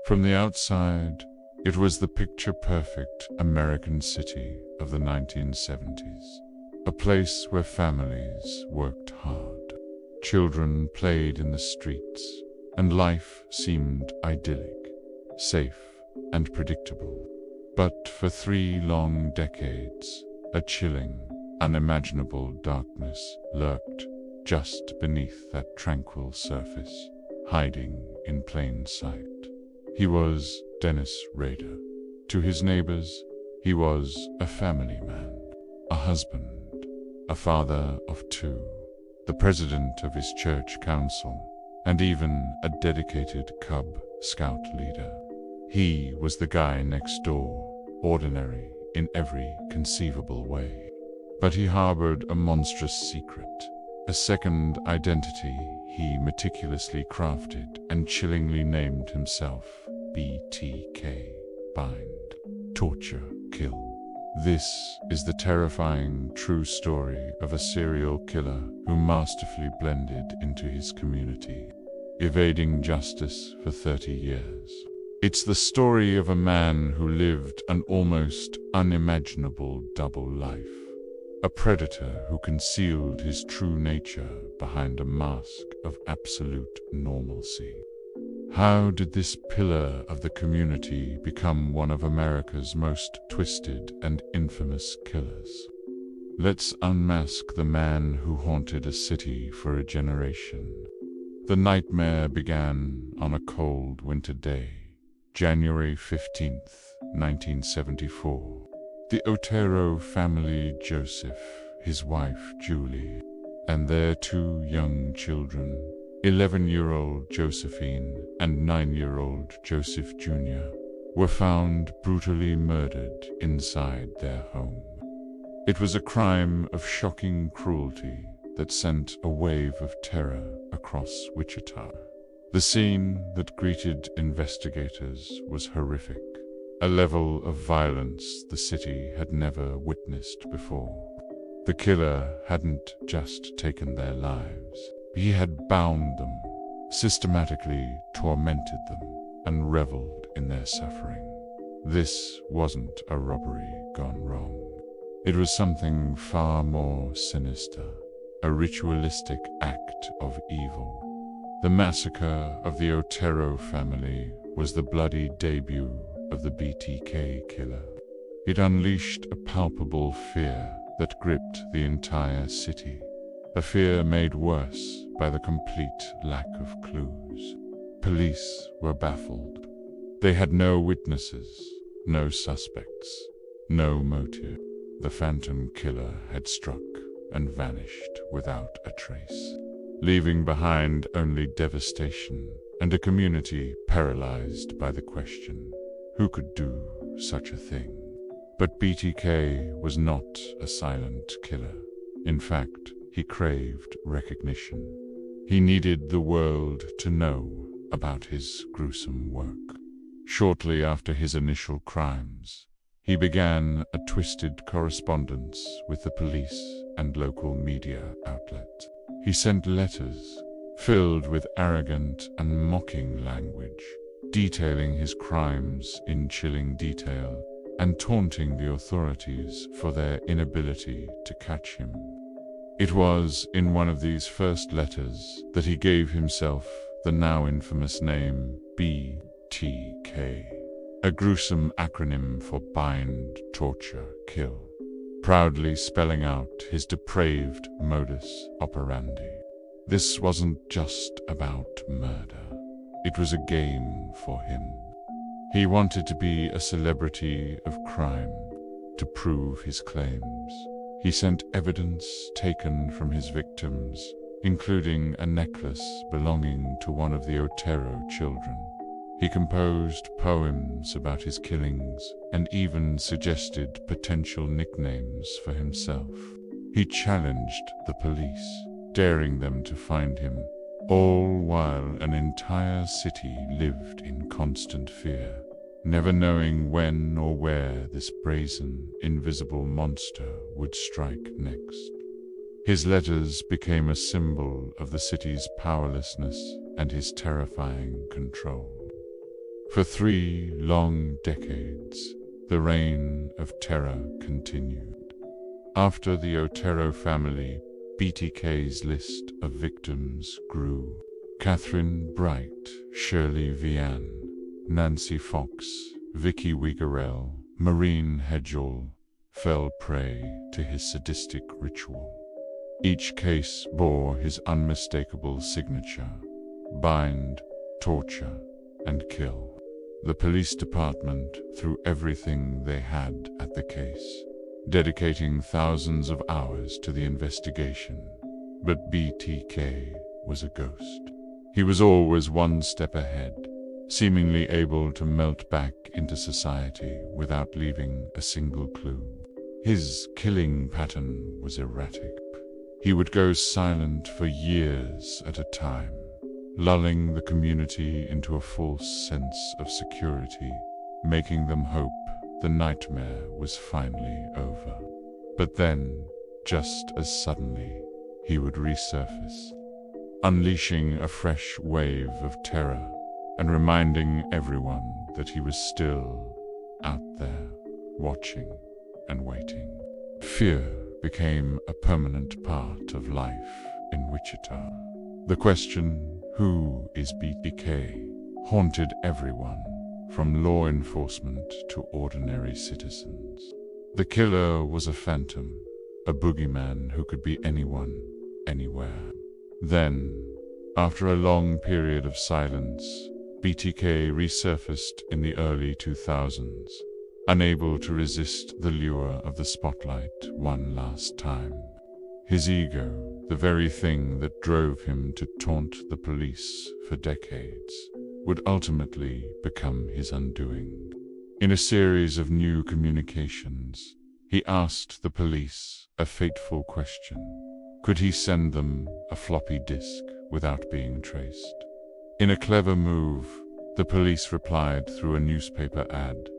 From the outside, it was the picture-perfect American city of the 1970s, a place where families worked hard, children played in the streets, and life seemed idyllic, safe, and predictable. But for 3 long decades, a chilling, unimaginable darkness lurked just beneath that tranquil surface, hiding in plain sight. He was Dennis Rader. To his neighbors, he was a family man, a husband, a father of 2, the president of his church council, and even a dedicated Cub Scout leader. He was the guy next door, ordinary in every conceivable way. But he harbored a monstrous secret, a second identity he meticulously crafted and chillingly named himself BTK, bind, torture, kill. This is the terrifying true story of a serial killer who masterfully blended into his community, evading justice for 30 years. It's the story of a man who lived an almost unimaginable double life, a predator who concealed his true nature behind a mask of absolute normalcy. How did this pillar of the community become one of America's most twisted and infamous killers? Let's unmask the man who haunted a city for a generation. The nightmare began on a cold winter day, January 15th, 1974. The Otero family, Joseph, his wife Julie, and their 2 young children, 11-year-old Josephine and 9-year-old Joseph Jr., were found brutally murdered inside their home. It was a crime of shocking cruelty that sent a wave of terror across Wichita. The scene that greeted investigators was horrific, a level of violence the city had never witnessed before. The killer hadn't just taken their lives. He had bound them, systematically tormented them, and reveled in their suffering. This wasn't a robbery gone wrong. It was something far more sinister, a ritualistic act of evil. The massacre of the Otero family was the bloody debut of the BTK killer. It unleashed a palpable fear that gripped the entire city, a fear made worse by the complete lack of clues. Police were baffled. They had no witnesses, no suspects, no motive. The phantom killer had struck and vanished without a trace, leaving behind only devastation and a community paralyzed by the question, who could do such a thing? But BTK was not a silent killer. In fact, he craved recognition. He needed the world to know about his gruesome work. Shortly after his initial crimes, he began a twisted correspondence with the police and local media outlets. He sent letters filled with arrogant and mocking language, detailing his crimes in chilling detail and taunting the authorities for their inability to catch him. It was in one of these first letters that he gave himself the now infamous name BTK, a gruesome acronym for bind, torture, kill, proudly spelling out his depraved modus operandi. This wasn't just about murder. It was a game for him. He wanted to be a celebrity of crime, to prove his claims. He sent evidence taken from his victims, including a necklace belonging to one of the Otero children. He composed poems about his killings and even suggested potential nicknames for himself. He challenged the police, daring them to find him, all while an entire city lived in constant fear, never knowing when or where this brazen, invisible monster would strike next. His letters became a symbol of the city's powerlessness and his terrifying control. For 3 long decades, the reign of terror continued. After the Otero family, BTK's list of victims grew. Catherine Bright, Shirley Vian, Nancy Fox, Vicky Wigarell, Maureen Hedgel fell prey to his sadistic ritual. Each case bore his unmistakable signature: bind, torture, and kill. The police department threw everything they had at the case, dedicating thousands of hours to the investigation. But BTK was a ghost. He was always one step ahead, seemingly able to melt back into society without leaving a single clue. His killing pattern was erratic. He would go silent for years at a time, lulling the community into a false sense of security, making them hope the nightmare was finally over. But then, just as suddenly, he would resurface, unleashing a fresh wave of terror and reminding everyone that he was still out there, watching and waiting. Fear became a permanent part of life in Wichita. The question, "Who is BTK?" haunted everyone, from law enforcement to ordinary citizens. The killer was a phantom, a boogeyman who could be anyone, anywhere. Then, after a long period of silence, BTK resurfaced in the early 2000s, unable to resist the lure of the spotlight one last time. His ego, the very thing that drove him to taunt the police for decades, would ultimately become his undoing. In a series of new communications, he asked the police a fateful question. Could he send them a floppy disk without being traced? In a clever move, the police replied through a newspaper ad,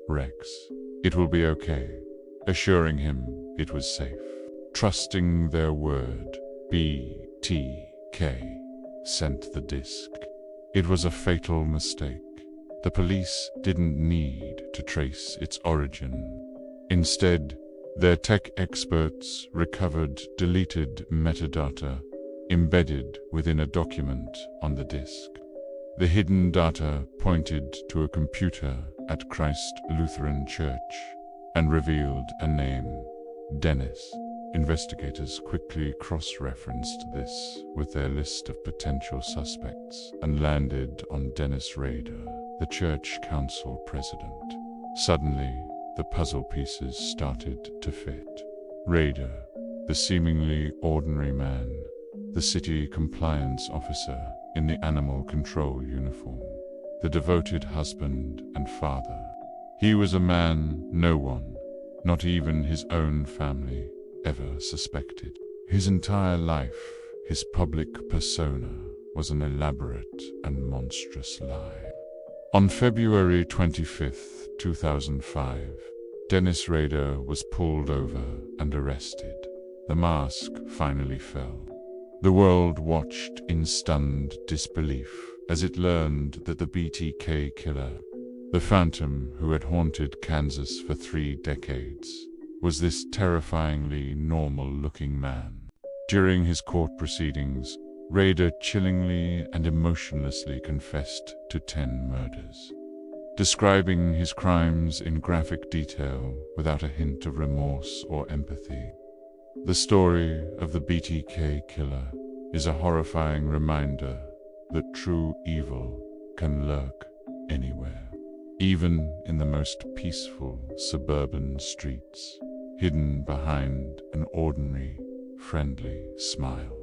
"Rex, it will be okay," assuring him it was safe. Trusting their word, BTK sent the disk. It was a fatal mistake. The police didn't need to trace its origin. Instead, their tech experts recovered deleted metadata embedded within a document on the disk. The hidden data pointed to a computer at Christ Lutheran Church and revealed a name, Dennis. Investigators quickly cross-referenced this with their list of potential suspects and landed on Dennis Rader, the church council president. Suddenly, the puzzle pieces started to fit. Rader, the seemingly ordinary man, the city compliance officer in the animal control uniform, the devoted husband and father. He was a man no one, not even his own family, ever suspected. His entire life, his public persona, was an elaborate and monstrous lie. On February 25, 2005, Dennis Rader was pulled over and arrested. The mask finally fell. The world watched in stunned disbelief as it learned that the BTK killer, the phantom who had haunted Kansas for 3 decades, was this terrifyingly normal-looking man. During his court proceedings, Rader chillingly and emotionlessly confessed to 10 murders, describing his crimes in graphic detail without a hint of remorse or empathy. The story of the BTK killer is a horrifying reminder that true evil can lurk anywhere, even in the most peaceful suburban streets, hidden behind an ordinary, friendly smile.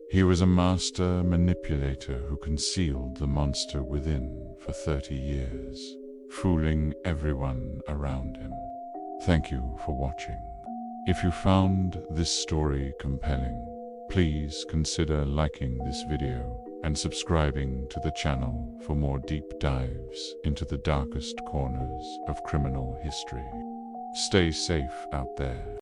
He was a master manipulator who concealed the monster within for 30 years, fooling everyone around him. Thank you for watching. If you found this story compelling, please consider liking this video and subscribing to the channel for more deep dives into the darkest corners of criminal history. Stay safe out there.